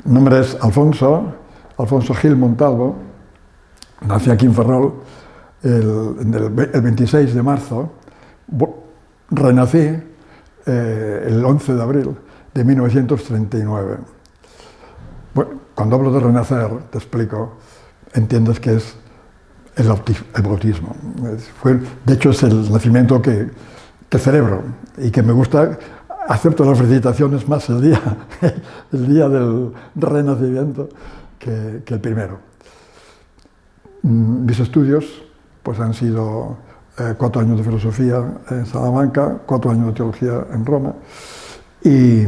Mi nombre es Alfonso Gil Montalvo. Nací aquí en Ferrol el 26 de marzo. Renací el 11 de abril de 1939. Bueno, cuando hablo de renacer, te explico, entiendes que es el bautismo. De hecho, es el nacimiento que celebro y que me gusta. Acepto las felicitaciones más el día del renacimiento que el primero. Mis estudios pues, han sido 4 años de filosofía en Salamanca, 4 años de teología en Roma y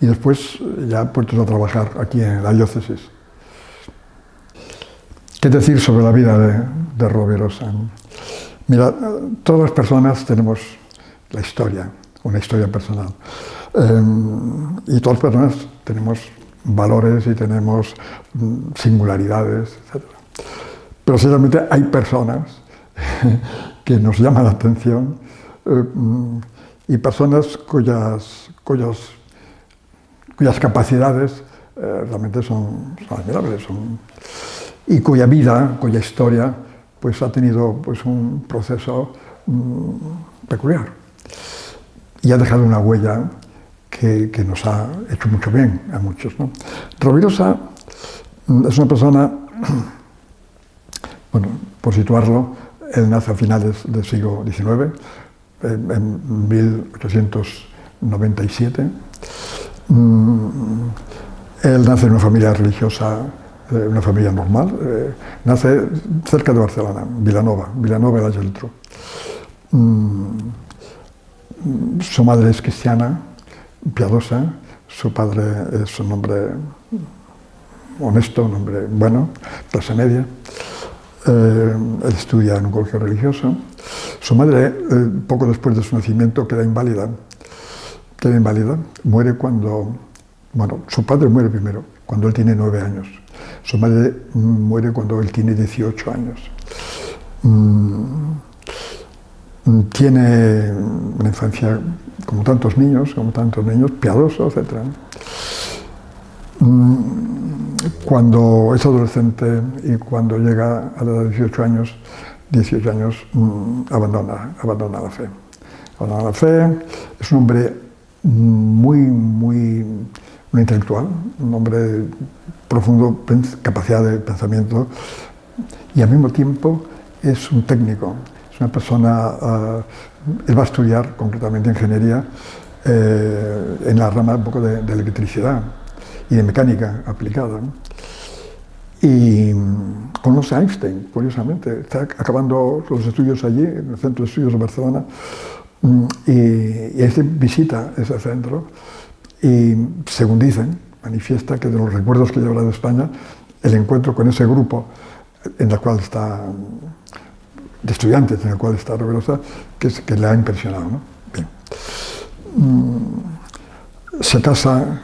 después ya puestos a trabajar aquí en la diócesis. ¿Qué decir sobre la vida de Rovirosa? Mira, todas las personas tenemos la historia, una historia personal. Y todas las personas tenemos valores y tenemos singularidades, etc. Pero ciertamente hay personas que nos llaman la atención y personas cuyas capacidades realmente son admirables y cuya vida, cuya historia pues, ha tenido pues, un proceso peculiar. Y ha dejado una huella que nos ha hecho mucho bien a muchos, ¿no? Rovirosa es una persona, bueno, por situarlo, él nace a finales del siglo XIX, en 1897. Él nace en una familia religiosa, una familia normal, nace cerca de Barcelona, Vilanova de la Geltrú. Su madre es cristiana, piadosa, su padre es un hombre honesto, un hombre bueno, clase media. Él estudia en un colegio religioso. Su madre, poco después de su nacimiento, queda inválida. Muere cuando... Bueno, su padre muere primero, cuando él tiene 9 años. Su madre muere cuando él tiene 18 años. Tiene una infancia como tantos niños, piadoso, etc. Cuando es adolescente y cuando llega a la edad de 18 años, abandona la fe. Abandona la fe, es un hombre muy intelectual, un hombre profundo, capacidad de pensamiento, y al mismo tiempo es un técnico. Es una persona, él va a estudiar concretamente ingeniería en la rama un poco de electricidad y de mecánica aplicada, ¿no? Y conoce a Einstein, curiosamente, está acabando los estudios allí, en el Centro de Estudios de Barcelona, y Einstein visita ese centro y, según dicen, manifiesta que de los recuerdos que lleva de España, el encuentro con ese grupo en el cual está... de estudiantes en el cual está Rovirosa, que le ha impresionado, ¿no? Bien. Se casa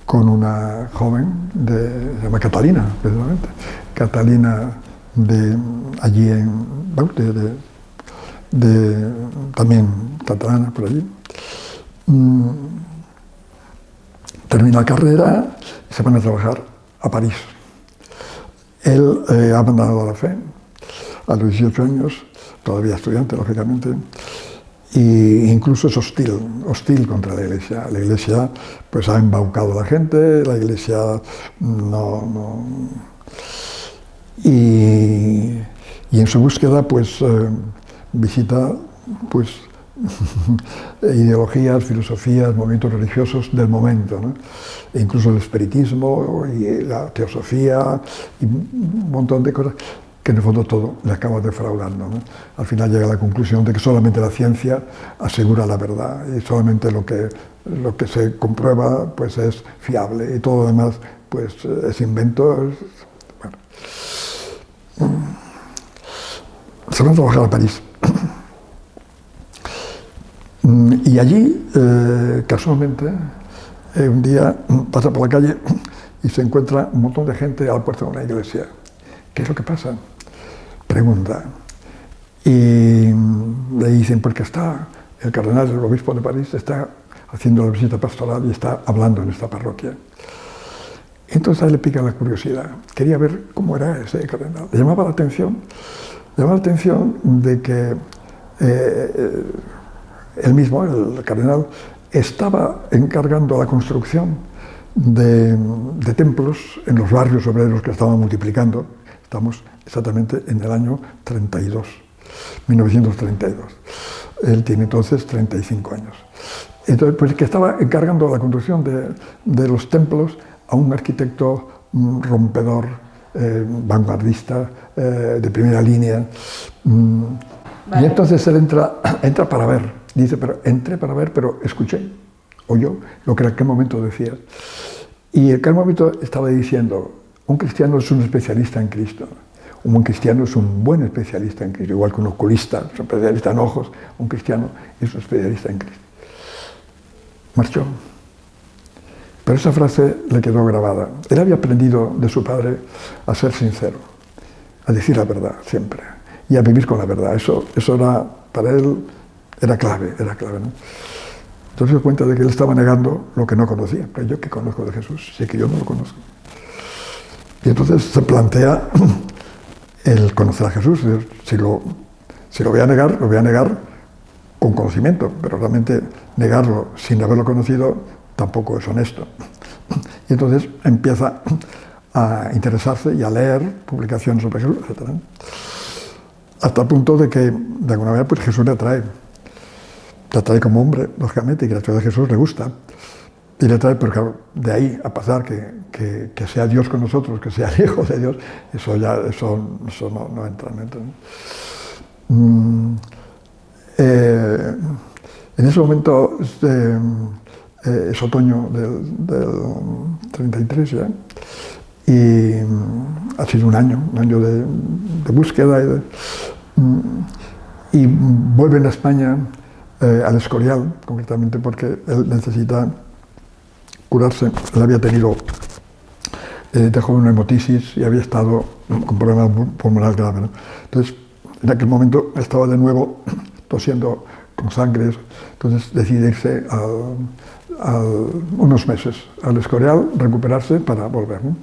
con una joven, se llama Catalina, precisamente. Catalina allí también catalana, por allí. Termina la carrera y se van a trabajar a París. Él ha abandonado la fe a los 18 años, todavía estudiante, lógicamente, e incluso es hostil contra la Iglesia. La Iglesia pues, ha embaucado a la gente, la Iglesia no... Y en su búsqueda pues, visita pues, ideologías, filosofías, movimientos religiosos del momento, ¿no? E incluso el espiritismo y la teosofía y un montón de cosas que en el fondo todo le acaba defraudando, ¿no? Al final llega a la conclusión de que solamente la ciencia asegura la verdad y solamente lo que se comprueba pues, es fiable y todo lo demás pues, es invento. Bueno. Se van a trabajar a París. Y allí, casualmente, un día pasa por la calle y se encuentra un montón de gente a la puerta de una iglesia. ¿Qué es lo que pasa? Pregunta. Y le dicen, porque está el cardenal, el obispo de París, está haciendo la visita pastoral y está hablando en esta parroquia. Entonces a él le pica la curiosidad, quería ver cómo era ese cardenal. Le llamaba la atención de que él mismo, el cardenal, estaba encargando la construcción de templos en los barrios obreros que estaban multiplicando. Estamos exactamente en el año 32, 1932. Él tiene entonces 35 años. Entonces, pues que estaba encargando la construcción de los templos a un arquitecto rompedor, vanguardista, de primera línea. Vale. Y entonces él entra para ver. Dice, pero entré para ver, pero escuché, oyó lo que en aquel momento decía. Y en aquel momento estaba diciendo, un cristiano es un especialista en Cristo. Un buen cristiano es un buen especialista en Cristo. Igual que un oculista es un especialista en ojos, un cristiano es un especialista en Cristo. Marchó. Pero esa frase le quedó grabada. Él había aprendido de su padre a ser sincero, a decir la verdad siempre, y a vivir con la verdad. Eso era, para él, era clave, ¿no? Entonces se dio cuenta de que él estaba negando lo que no conocía. Pero yo, ¿qué conozco de Jesús? Sé que yo no lo conozco. Y entonces se plantea el conocer a Jesús. Si lo voy a negar, lo voy a negar con conocimiento, pero realmente negarlo sin haberlo conocido tampoco es honesto. Y entonces empieza a interesarse y a leer publicaciones sobre Jesús, etc. Hasta el punto de que, de alguna manera, pues Jesús le atrae como hombre, lógicamente, y que la historia de Jesús le gusta. Y le atrae, pero claro, de ahí a pasar que sea Dios con nosotros, que sea el Hijo de Dios, eso no entra. En ese momento es otoño del 33 ya, y ha sido un año de búsqueda y vuelven a España, al Escorial, concretamente porque él necesita curarse. Él había tenido de joven una hematisis y había estado con problemas pulmonares graves, ¿no? Entonces, en aquel momento estaba de nuevo tosiendo con sangre, entonces decide irse unos meses al Escorial, recuperarse para volver, ¿no?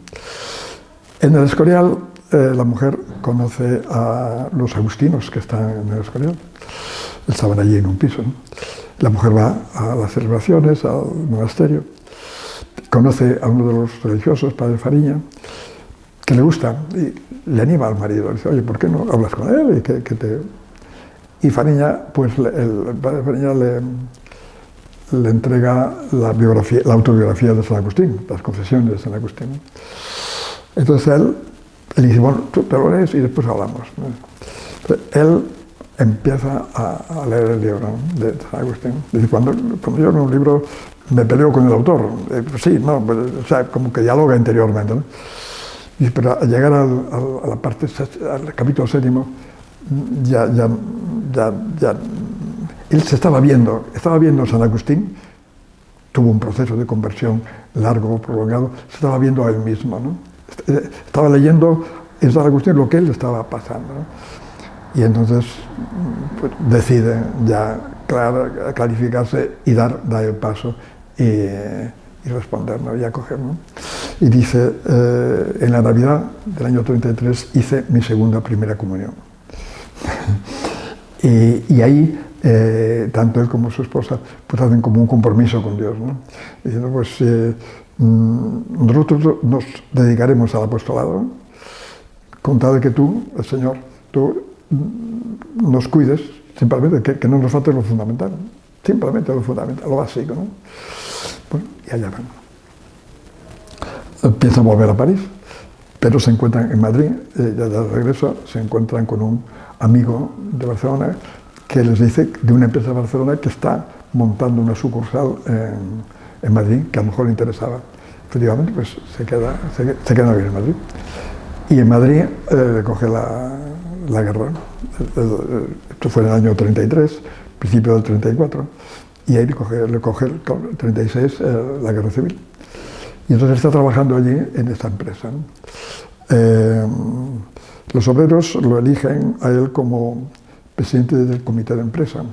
En el Escorial, la mujer conoce a los agustinos que están en el Escorial. Estaban allí en un piso, ¿no? La mujer va a las celebraciones, al monasterio, conoce a uno de los religiosos, Padre Fariña, que le gusta y le anima al marido. Le dice, oye, ¿por qué no hablas con él? Y Fariña, pues el Padre Fariña le entrega la autobiografía de San Agustín, las confesiones de San Agustín. Entonces él le dice, bueno, tú te lo lees y después hablamos, ¿no? Entonces, él empieza a leer el libro, ¿no?, de San Agustín. Dice, cuando yo leo un libro me peleo con el autor. Pues sí, no, pues, o sea, como que dialoga interiormente, ¿no? Dice, pero al llegar a la parte, al capítulo 7, ya él se estaba viendo San Agustín, tuvo un proceso de conversión largo, prolongado, se estaba viendo a él mismo, ¿no? Estaba leyendo en San Agustín lo que él estaba pasando, ¿no? Y entonces pues, decide ya clarificarse y dar el paso y responder, ¿no?, y acoger, ¿no? Y dice, en la Navidad del año 33 hice mi primera comunión. y ahí tanto él como su esposa pues hacen como un compromiso con Dios, ¿no? Diciendo, pues nosotros nos dedicaremos al apostolado con tal de que tú, el Señor, tú nos cuides, simplemente que no nos falte lo fundamental, simplemente lo fundamental, lo básico, ¿no? Bueno, y allá van. Piensan volver a París, pero se encuentran en Madrid, ya de regreso, se encuentran con un amigo de Barcelona que les dice de una empresa de Barcelona que está montando una sucursal en Madrid, que a lo mejor le interesaba. Efectivamente, pues se queda a vivir en Madrid. Y en Madrid coge la guerra. Esto fue en el año 33, principio del 34, y ahí le coge el 36 la guerra civil. Y entonces está trabajando allí en esta empresa, ¿no? Los obreros lo eligen a él como presidente del comité de empresa.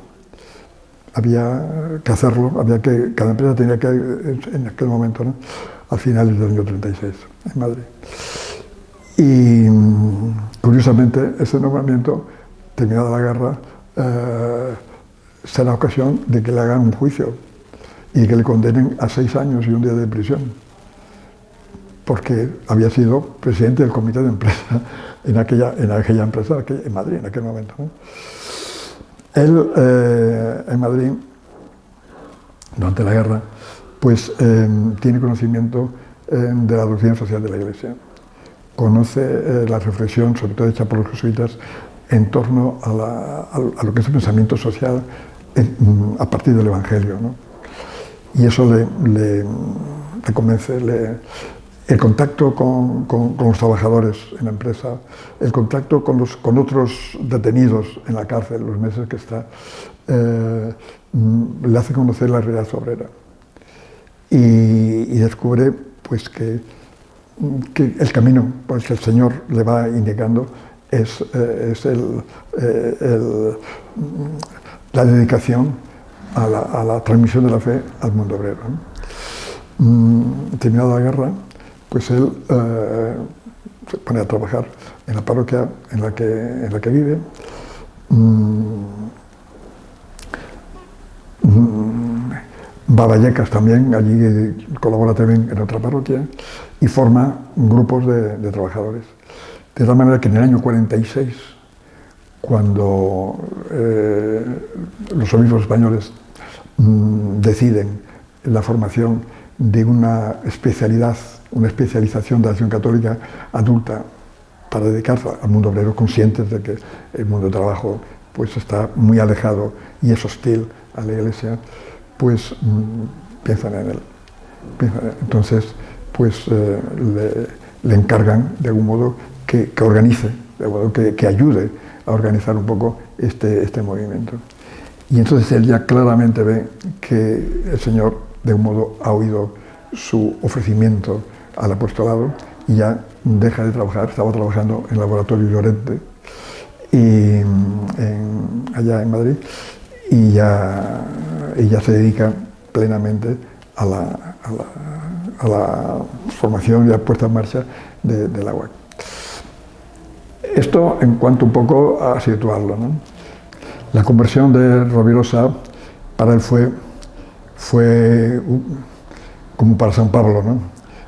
Había que hacerlo, cada empresa tenía que, en aquel momento, ¿no?, a finales del año 36 en Madrid. Y curiosamente, ese nombramiento, terminada la guerra, será ocasión de que le hagan un juicio y que le condenen a 6 años y 1 día de prisión, porque había sido presidente del comité de empresa en aquella empresa, en Madrid, en aquel momento, ¿no? Él, en Madrid, durante la guerra, pues tiene conocimiento de la doctrina social de la Iglesia. Conoce la reflexión, sobre todo hecha por los jesuitas, en torno a lo que es el pensamiento social a partir del Evangelio, ¿no? Y eso le convence. El contacto con los trabajadores en la empresa, el contacto con otros detenidos en la cárcel, los meses que está, le hace conocer la realidad obrera. Y descubre pues, que el camino por el que el Señor le va indicando es la dedicación a la transmisión de la fe al mundo obrero, ¿no? Terminada la guerra, pues él se pone a trabajar en la parroquia en la que vive. Va a Vallecas también, allí colabora también en otra parroquia y forma grupos de trabajadores. De tal manera que en el año 46, cuando los obispos españoles deciden la formación de una especialización de acción católica adulta para dedicarse al mundo obrero, conscientes de que el mundo del trabajo pues, está muy alejado y es hostil a la Iglesia, pues piensan en él. Entonces, pues le encargan de algún modo que organice, de algún modo que ayude a organizar un poco este movimiento. Y entonces él ya claramente ve que el Señor de algún modo ha oído su ofrecimiento al apostolado y ya deja de trabajar. Estaba trabajando en el laboratorio Llorente allá en Madrid y ya se dedica plenamente a la formación y a la puesta en marcha de la UAC. Esto en cuanto un poco a situarlo, ¿no? La conversión de Rovirosa para él fue como para San Pablo, ¿no?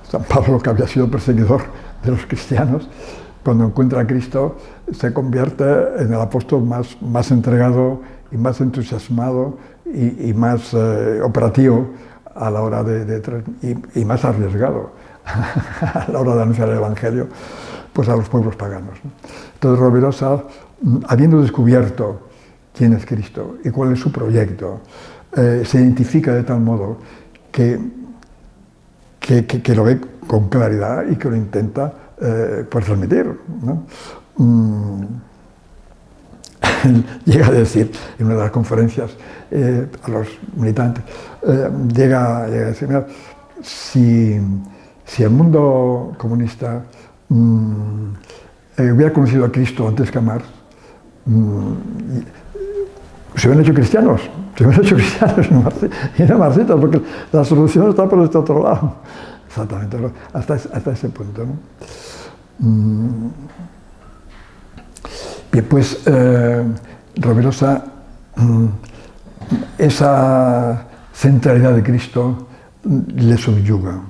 San Pablo, que había sido perseguidor de los cristianos, cuando encuentra a Cristo se convierte en el apóstol más entregado y más entusiasmado y más operativo a la hora y más arriesgado a la hora de anunciar el Evangelio pues a los pueblos paganos, ¿no? Entonces Rovirosa, habiendo descubierto quién es Cristo y cuál es su proyecto, se identifica de tal modo que lo ve con claridad y que lo intenta pues transmitir, ¿no? Llega a decir en una de las conferencias a los militantes, llega a decir, mira, si el mundo comunista hubiera conocido a Cristo antes que a Marx, se hubieran hecho cristianos y no marxitas, porque la solución está por este otro lado. Exactamente, hasta ese punto, ¿no? Bien, pues Rovirosa, esa centralidad de Cristo le subyuga,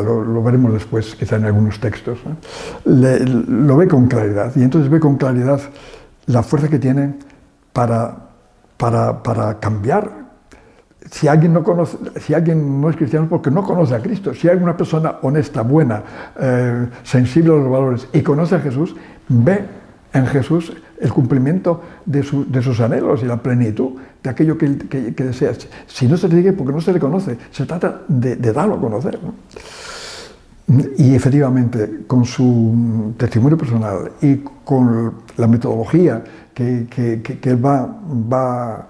lo veremos después, quizá en algunos textos, ¿no? Lo ve con claridad, y entonces ve con claridad la fuerza que tiene para cambiar. Si alguien no es cristiano porque no conoce a Cristo, si hay una persona honesta, buena, sensible a los valores y conoce a Jesús, ve en Jesús el cumplimiento de sus anhelos y la plenitud de aquello que desea. Si no se le dice porque no se le conoce, se trata de darlo a conocer, ¿no? Y efectivamente, con su testimonio personal y con la metodología que él va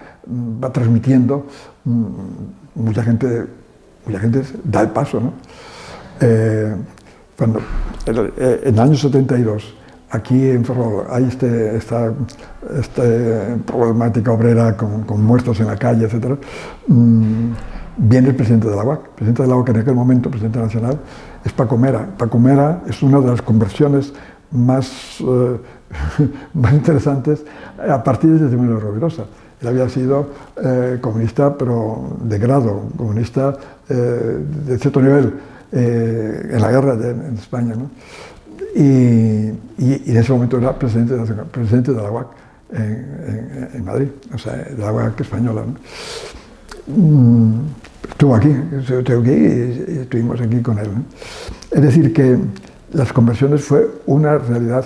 transmitiendo, mucha gente da el paso, ¿no? Cuando en el año 72, aquí en Ferrol, hay esta problemática obrera con muertos en la calle, etc. viene el presidente de la UAC. El presidente de la UAC en aquel momento, presidente nacional, es Paco Mera. Paco Mera es una de las conversiones más interesantes a partir del testimonio de Rovirosa. Él había sido comunista, pero de grado, comunista de cierto nivel, en la guerra en España, ¿no? Y en ese momento era presidente de la UAC en Madrid, o sea, de la UAC española, ¿no? Estuvo aquí y estuvimos aquí con él, ¿no? Es decir, que las conversiones fue una realidad,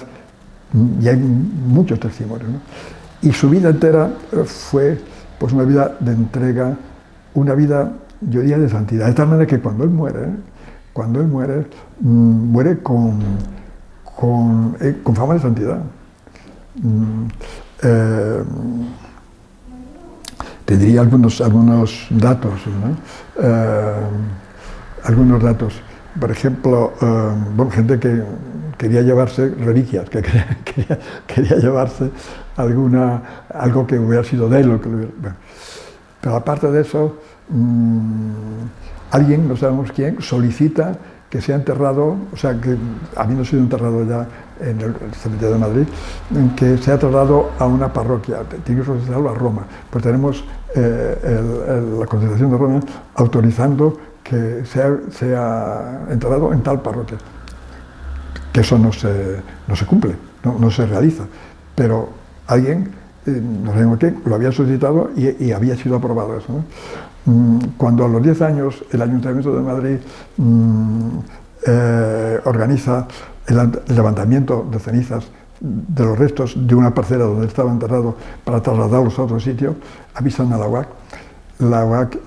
y hay muchos testimonios, ¿no? Y su vida entera fue pues una vida de entrega, una vida, yo diría, de santidad, de tal manera que cuando él muere, muere con fama de santidad. Te diría algunos datos, ¿no? Algunos datos. Por ejemplo, bueno, gente que quería llevarse reliquias, que quería llevarse algo que hubiera sido de él. Bueno. Pero aparte de eso, alguien, no sabemos quién, solicita que sea enterrado, o sea, que habiendo sido enterrado ya en el cementerio de Madrid, que sea trasladado a una parroquia, tiene que solicitarlo a Roma. Pues tenemos la Constitución de Roma autorizando que sea enterrado en tal parroquia. Que eso no se cumple, no se realiza. Pero alguien, no sabemos quién, lo había solicitado y había sido aprobado eso, ¿no? Cuando a los 10 años el Ayuntamiento de Madrid organiza el levantamiento de cenizas de los restos de una parcela donde estaba enterrado para trasladarlos a otro sitio, avisan a la UAC. La UAC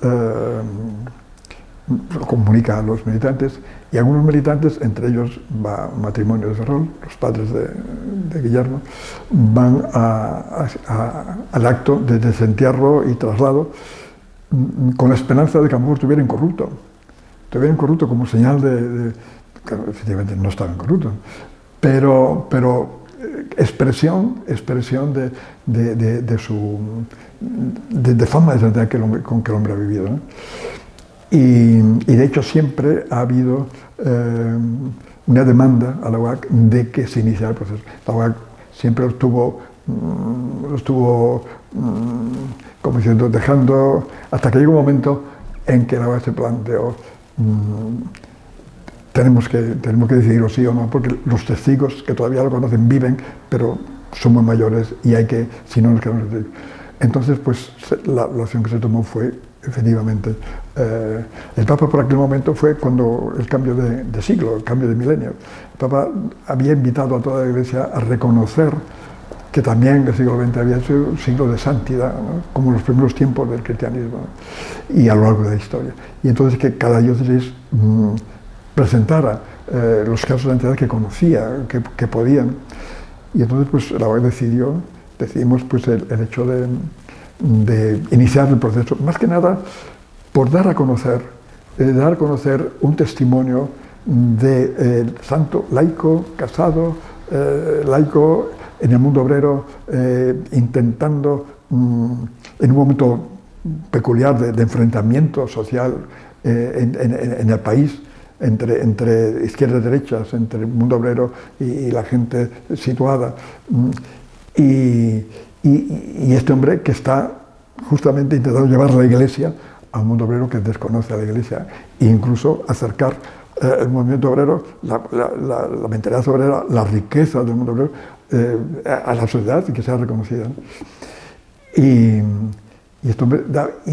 lo comunica a los militantes y algunos militantes, entre ellos va un matrimonio de Ferrol, los padres de Guillermo, van al acto de desentierro y traslado con la esperanza de que a lo mejor estuviera incorrupto como señal de que efectivamente no estaba incorrupto, pero expresión de fama de santidad con que el hombre ha vivido, ¿no? Y de hecho siempre ha habido una demanda a la UAC de que se iniciara el proceso. La UAC siempre lo estuvo como diciendo, dejando, hasta que llegó un momento en que la UAC se planteó tenemos que decidir o sí o no, porque los testigos que todavía lo conocen viven, pero son muy mayores y hay que, si no nos quedamos testigos. Entonces, pues la opción que se tomó fue, efectivamente, el Papa por aquel momento fue cuando el cambio de siglo, el cambio de milenio. El Papa había invitado a toda la Iglesia a reconocer que también el siglo XX había sido un siglo de santidad, ¿no? Como los primeros tiempos del cristianismo, ¿no? Y a lo largo de la historia. Y entonces que cada diócesis presentara los casos de santidad que conocía, que podían. Y entonces pues la UAC decidimos pues el hecho de iniciar el proceso, más que nada por dar a conocer un testimonio de santo laico, casado, laico en el mundo obrero, intentando en un momento peculiar de enfrentamiento social en el país, entre izquierdas y derechas, entre el mundo obrero y la gente situada. Y este hombre que está justamente intentando llevar a la Iglesia a un mundo obrero que desconoce a la Iglesia e incluso acercar el movimiento obrero, la mentalidad obrera, la riqueza del mundo obrero a la sociedad y que sea reconocida, ¿no? Y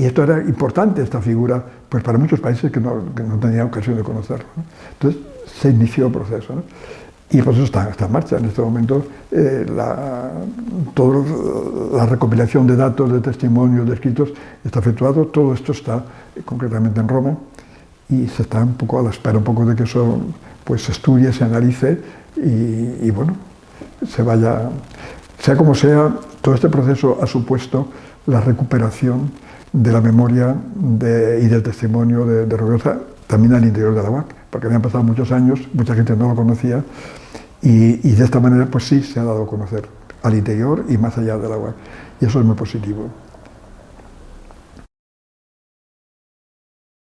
esto era importante, esta figura, pues para muchos países que no tenían ocasión de conocerlo, ¿no? Entonces se inició el proceso, ¿no? Y el proceso está en marcha. En este momento toda la recopilación de datos, de testimonios, de escritos está efectuado. Todo esto está concretamente en Roma y se está un poco a la espera de que eso pues se estudie, se analice y bueno, se vaya, sea como sea, todo este proceso ha supuesto la recuperación de la memoria y del testimonio de Rovirosa también al interior de la UAC, porque habían pasado muchos años, mucha gente no lo conocía y de esta manera pues sí se ha dado a conocer al interior y más allá de la UAC, y eso es muy positivo.